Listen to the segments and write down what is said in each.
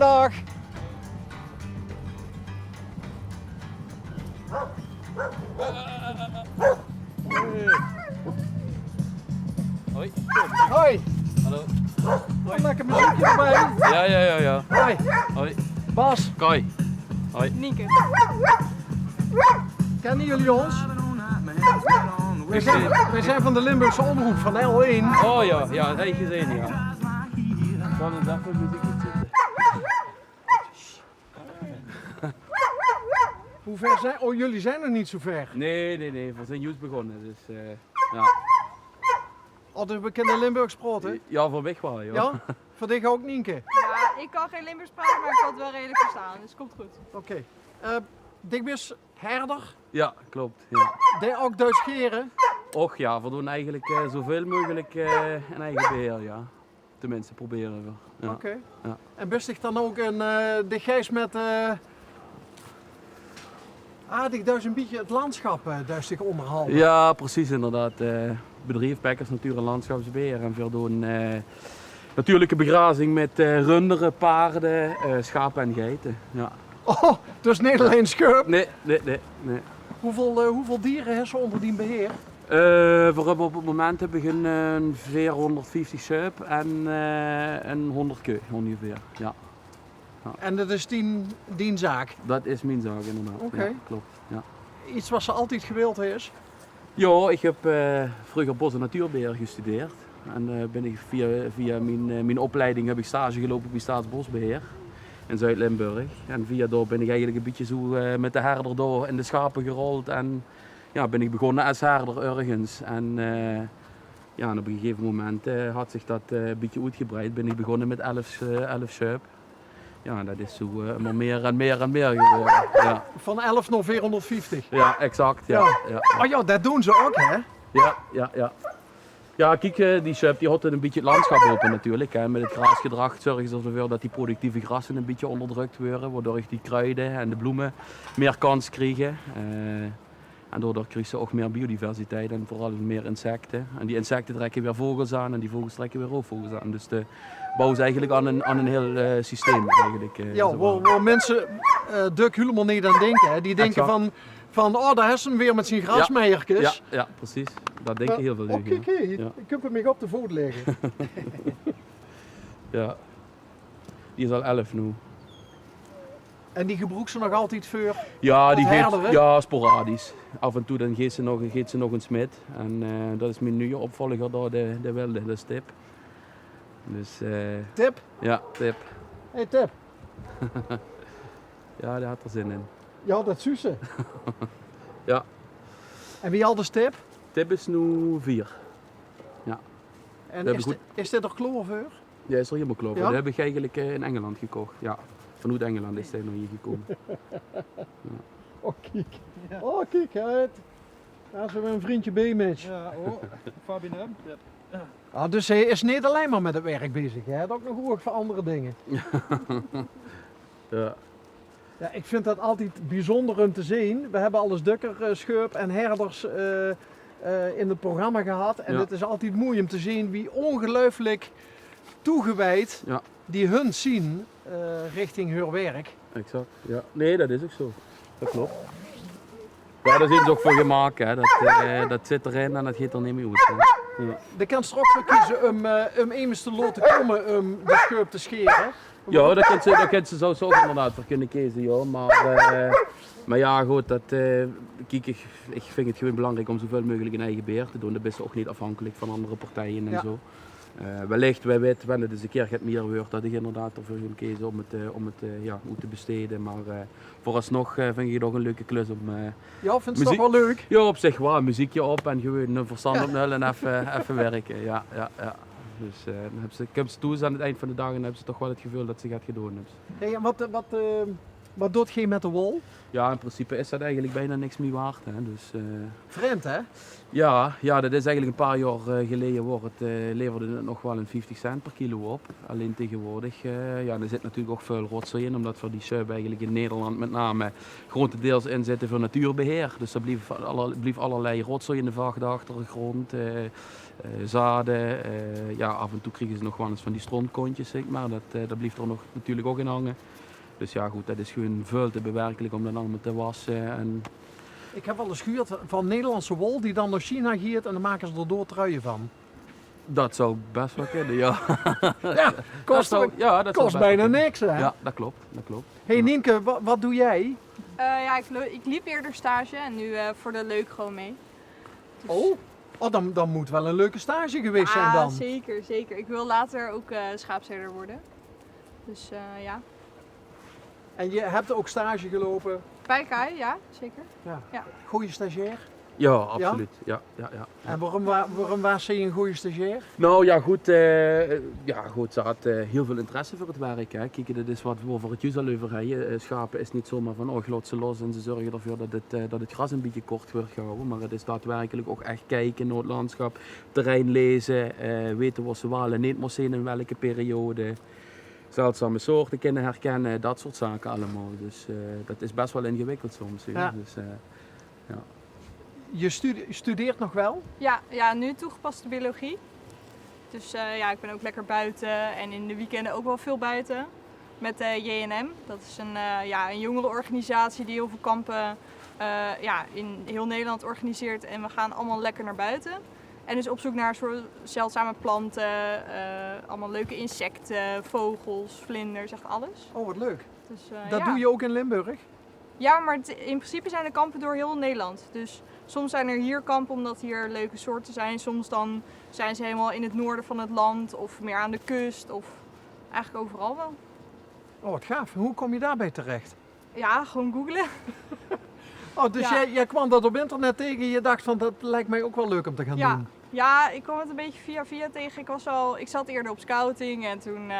Goedemiddag. Hoi. Hoi. Hallo. Een lekker muziekje erbij. Ja. Hoi. Hoi. Bas, Kai. Hoi. Nienke. kennen jullie ons? Wij zijn van de Limburgse Omroep van L1. Oh ja, dat heb je gezien, ja. Van een dag voor muziek zitten. Hoe ver zijn... Oh, jullie zijn er niet zo ver. Nee, we zijn juist begonnen, dus ja. Oh, dus we kennen Limburgs praten. Ja, voor weg wel, joh. Ja? Voor dich ook, Nienke? Ja, ik kan geen Limburgs praten, maar ik kan het wel redelijk verstaan, dus het komt goed. Oké. Dikwijls herder, Ja, klopt, ja. deed ook Duits scheren. Och ja, we doen eigenlijk zoveel mogelijk in eigen beheer, ja. Tenminste, proberen we. Ja. Oké. Ja. En best zich dan ook de gijs met... aardig Duits een beetje het landschap Duits zich onderhouden. Ja, precies inderdaad. Bedrijf Pekkers Natuur- en Landschapsbeheer en veel doen natuurlijke begrazing met runderen, paarden, schapen en geiten. Ja. Oh, dus niet alleen schurp. Nee. Hoeveel dieren hebben ze onder die beheer? We hebben op het moment een 450 schuip en een 100 koeien ongeveer. Ja. En dat is die zaak. Dat is mijn zaak inderdaad. Oké. Ja, klopt. Ja. Iets wat ze altijd gewild is. Ja, ik heb vroeger bos- en natuurbeheer gestudeerd. En ben ik via mijn opleiding heb ik stage gelopen bij Staatsbosbeheer in Zuid-Limburg. En via daar ben ik eigenlijk een beetje zo met de herder door in de schapen gerold. En ja, ben ik begonnen als herder ergens. En ja, en op een gegeven moment had zich dat een beetje uitgebreid. Ben ik begonnen met 11 schuip. Ja, dat is zo maar meer en meer geworden. Ja, Van 11 naar 450. ja exact. Ja. Oh ja, dat doen ze ook, hè? Ja. Ja, kijk, die schuip die houdt een beetje het landschap open natuurlijk. Hè. Met het grasgedrag zorgen ze ervoor dat die productieve grassen een beetje onderdrukt worden. Waardoor die kruiden en de bloemen meer kans krijgen. En daardoor krijgen ze ook meer biodiversiteit en vooral meer insecten. En die insecten trekken weer vogels aan en die vogels trekken weer roofvogels aan. Dus de bouwen ze eigenlijk aan een heel systeem eigenlijk. Ja, waar mensen Duk helemaal niet aan denken. Hè? Die denken van oh, daar is hem weer met zijn grasmeiertjes. Ja, precies. Dat denken heel veel dingen. Oké, Ja. ik heb hem op de voet liggen. Ja, die is al 11 nu. En die gebruikt ze nog altijd voor? Ja, die herderen? geeft, ja, sporadisch. Af en toe dan geeft ze nog een smid. En dat is mijn nieuwe opvolger daar, de Wilde, dat is Tip. Dus, Tip? Ja, Tip. Hey Tip. Ja, die had er zin in. Ja, dat zussen. Ja. En wie al de Tip? Tip is nu 4. Ja. En is dit nog kloorveur? Ja, is er helemaal klopt. Ja? Dat heb ik eigenlijk in Engeland gekocht. Ja. Vanuit Engeland is hij nog hier gekomen. Ja. Oh kijk. Oh kijk uit. Daar is weer een vriendje B-match. Ja, oh, Fabian hem. Ah, dus hij is niet alleen maar met het werk bezig. Hij heeft ook nog oog voor andere dingen. Ja. Ja, ik vind dat altijd bijzonder om te zien. We hebben alles dukker, schurp en herders in het programma gehad. En Ja. het is altijd mooi om te zien wie ongelooflijk toegewijd die hun zien richting hun werk. Exact. Ja. Nee, dat is ook zo. Dat klopt. Ja, daar zijn ze ook voor gemaakt. Hè. Dat zit erin en dat gaat er niet meer uit. Hè. Ja. De kan straks voor kiezen om immers te laten komen om de schurp te scheren. Ja, daar kan ze zo ook inderdaad voor kunnen kiezen. Ja. Maar ja, goed, kijk, ik vind het gewoon belangrijk om zoveel mogelijk een eigen beheer te doen. Dat is ook niet afhankelijk van andere partijen en zo. Wellicht, wij weten, wanneer het eens een keer gaat meer wordt, dat ik inderdaad ervoor ga kiezen om het uit te besteden. Maar vooralsnog vind ik het toch een leuke klus om ja, vind je het toch wel leuk? Ja, op zich wel. Muziekje op en gewoon een verstand op nul en even werken. Ja. Dus ik heb ze toe aan het eind van de dag en dan hebben ze toch wel het gevoel dat ze gaat gedaan hebben. Hey, en Wat doet je met de wol? Ja, in principe is dat eigenlijk bijna niks meer waard. Hè. Dus, Vreemd hè? ja, dat is eigenlijk een paar jaar geleden leverde het nog wel een 50 cent per kilo op. Alleen tegenwoordig, ja, er zit natuurlijk ook veel rotzooi in, omdat we die suib eigenlijk in Nederland met name grotendeels inzetten voor natuurbeheer. Dus er blijft allerlei rotzooi in de vacht achter de grond, zaden. Ja, af en toe krijgen ze nog wel eens van die strontkontjes, zeg maar. Dat blijft er nog natuurlijk ook in hangen. Dus ja goed, dat is gewoon veel te bewerkelijk om dat allemaal te wassen. En Ik heb wel eens gehuurd van Nederlandse wol die dan naar China giert en dan maken ze er door truien van. dat zou best wel kunnen, ja. Ja, kost, dat zou kost best bijna wel kunnen. niks hè? Ja, dat klopt. Hey Nienke, wat doe jij? Ja, ik liep eerder stage en nu voor de leuk gewoon mee. Dus- Dan moet wel een leuke stage geweest zijn Ja, dan. zeker, zeker. Ik wil later ook schaapsherder worden. Dus ja. En je hebt ook stage gelopen. Bij Kai, ja, zeker. Ja. Goeie stagiair. Ja, absoluut. Ja. En waarom was je een goede stagiair? Nou ja, goed, ze had heel veel interesse voor het werk. Hè. Kijk, dat is wat we over het juist al over hebben. Schapen is niet zomaar van, oh, glot ze los en ze zorgen ervoor dat het gras een beetje kort wordt gehouden. Maar het is daadwerkelijk ook echt kijken naar het landschap, terrein lezen, weten waar ze wel en niet moeten zijn in welke periode. Zeldzame soorten kunnen herkennen, dat soort zaken allemaal. Dus dat is best wel ingewikkeld soms. Ja. Dus, Je studeert nog wel? Ja, nu toegepaste biologie. Dus ja, ik ben ook lekker buiten en in de weekenden ook wel veel buiten. Met JNM. Dat is een jongerenorganisatie die heel veel kampen in heel Nederland organiseert. En we gaan allemaal lekker naar buiten. En dus op zoek naar soort zeldzame planten, allemaal leuke insecten, vogels, vlinders, echt alles. Oh, wat leuk. Dus, Dat doe je ook in Limburg? Ja, maar in principe zijn er kampen door heel Nederland. Dus soms zijn er hier kampen omdat hier leuke soorten zijn. Soms dan zijn ze helemaal in het noorden van het land of meer aan de kust of eigenlijk overal wel. Oh, wat gaaf. Hoe kom je daarbij terecht? Ja, gewoon googlen. Oh, dus Ja. jij kwam dat op internet tegen en je dacht van dat lijkt mij ook wel leuk om te gaan doen. Ja, ik kwam het een beetje via tegen. Ik zat eerder op scouting en toen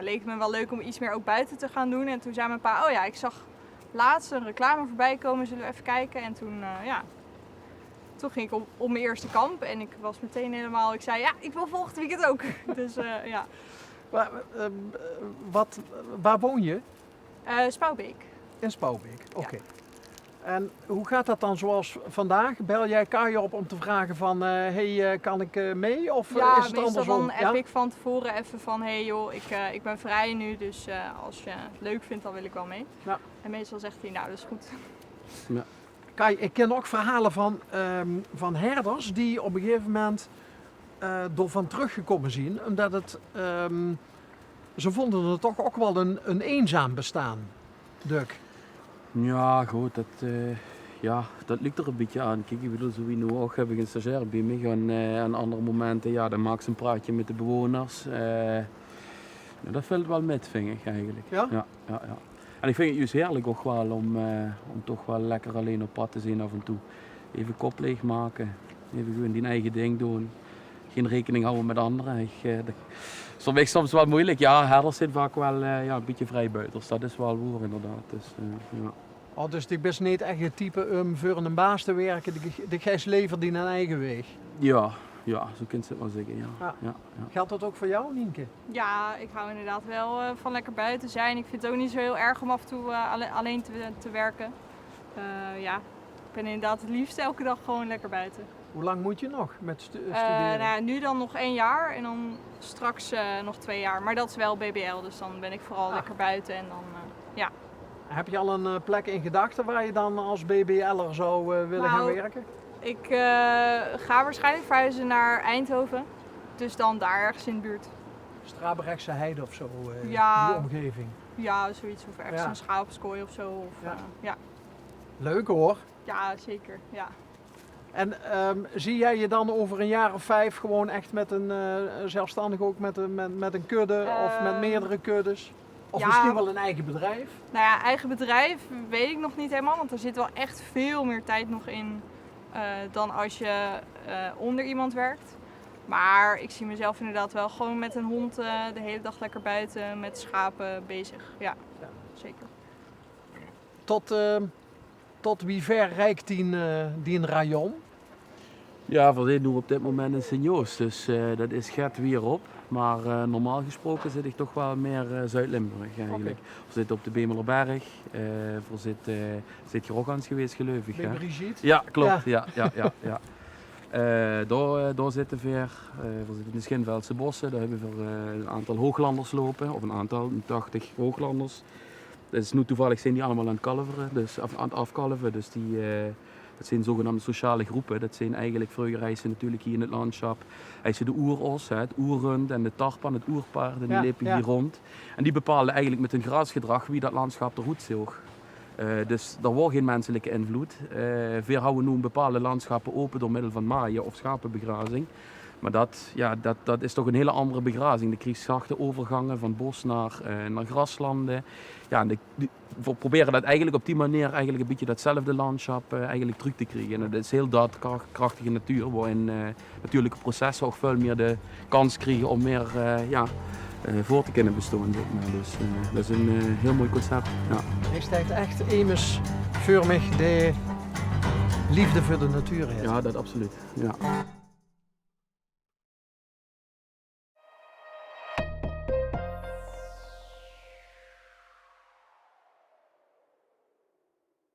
leek het me wel leuk om iets meer ook buiten te gaan doen. En toen zei mijn pa, oh ja, ik zag laatst een reclame voorbij komen, zullen we even kijken. En toen ging ik op mijn eerste kamp en ik was meteen helemaal, ik zei ja, ik wil volgend weekend ook. Dus ja. Waar woon je? Spouwbeek. In Spouwbeek, oké. En hoe gaat dat dan zoals vandaag? Bel jij Kai op om te vragen van, kan ik mee? Of Ja, is het meestal andersom? dan app ik van tevoren even van, hey joh, ik ben vrij nu, dus als je het leuk vindt, dan wil ik wel mee. Ja. En meestal zegt hij, nou dat is goed. ja. Kai, ik ken ook verhalen van herders die op een gegeven moment door van teruggekomen zien, omdat ze vonden het toch ook wel een eenzaam bestaan, Duk. Ja, goed, dat ligt er een beetje aan. Kijk, ik bedoel, zo wie nu ook heb ik een stagiair bij me. En aan andere momenten, ja, dan maak ze een praatje met de bewoners. Dat valt wel met, vind ik eigenlijk. Ja? Ja. En ik vind het juist heerlijk ook wel om toch wel lekker alleen op pad te zijn af en toe. Even kop leeg maken, even gewoon die eigen ding doen. Geen rekening houden met anderen. Dat is voor mij soms wel moeilijk. Ja, herders zijn vaak wel een beetje vrijbuiters. Dat is wel waar inderdaad. Dus, ja. Oh, dus ik ben niet echt het type om voor een baas te werken, de gijs levert die een eigen weg. Ja, zo kunt je het wel zeggen. Ja. Ja. Geldt dat ook voor jou, Nienke? Ja, ik hou inderdaad wel van lekker buiten zijn. Ik vind het ook niet zo heel erg om af en toe alleen te werken. Ik ben inderdaad het liefst elke dag gewoon lekker buiten. Hoe lang moet je nog met studeren? Nou ja, nu dan nog 1 jaar en dan straks nog 2 jaar. Maar dat is wel BBL, dus dan ben ik vooral lekker buiten en dan ja. Heb je al een plek in gedachten waar je dan als BBL'er zou willen gaan werken? Ik ga waarschijnlijk verhuizen naar Eindhoven, dus dan daar ergens in de buurt. Strabrechtse Heide of zo, Ja. die omgeving. Ja, zoiets of ergens Ja. een schaapskooi of zo. Of, ja. Leuk hoor. Ja, zeker. Ja. En zie jij je dan over een jaar of 5 gewoon echt met een zelfstandig ook met een kudde of met meerdere kuddes? Of ja. misschien wel een eigen bedrijf? Nou ja, eigen bedrijf weet ik nog niet helemaal, want er zit wel echt veel meer tijd nog in dan als je onder iemand werkt. Maar ik zie mezelf inderdaad wel gewoon met een hond de hele dag lekker buiten met schapen bezig. Ja, zeker. tot wie ver reikt die rayon? Ja, we zitten nu op dit moment in Sint-Joost, dus dat is gaat weer op. Maar normaal gesproken zit ik toch wel meer Zuid-Limburg eigenlijk. We zitten op de Bemelerberg, we zit je ook aan geweest gelovig. Bij Brigitte? Ja, klopt. Ja. Daar zitten we weer. We zitten in de Schinveldse bossen, daar hebben we een aantal hooglanders lopen, of een 80 hooglanders. Dus nu toevallig zijn die allemaal aan het kalveren, dus aan het afkalven. Dus dat zijn zogenaamde sociale groepen. Dat zijn eigenlijk vroeger reizen natuurlijk hier in het landschap. Hij de oeros, het oerrund en de tarpan, het oerpaard, en die liepen hier rond. En die bepalen eigenlijk met hun grasgedrag wie dat landschap eruit zoog. Dus er wordt geen menselijke invloed. We houden nu bepaalde landschappen open door middel van maaien of schapenbegrazing. Maar dat is toch een hele andere begrazing. De krijgt zachte overgangen van bos naar graslanden. Ja, en we proberen dat eigenlijk op die manier eigenlijk een beetje datzelfde landschap eigenlijk terug te krijgen. En dat is heel daadkrachtige natuur, waarin natuurlijke processen ook veel meer de kans krijgen om meer voor te kunnen bestaan. Zeg maar. Dus dat is een heel mooi concept. Ja. Hij staat echt immers voor mij de liefde voor de natuur heeft. Ja, dat absoluut. Ja.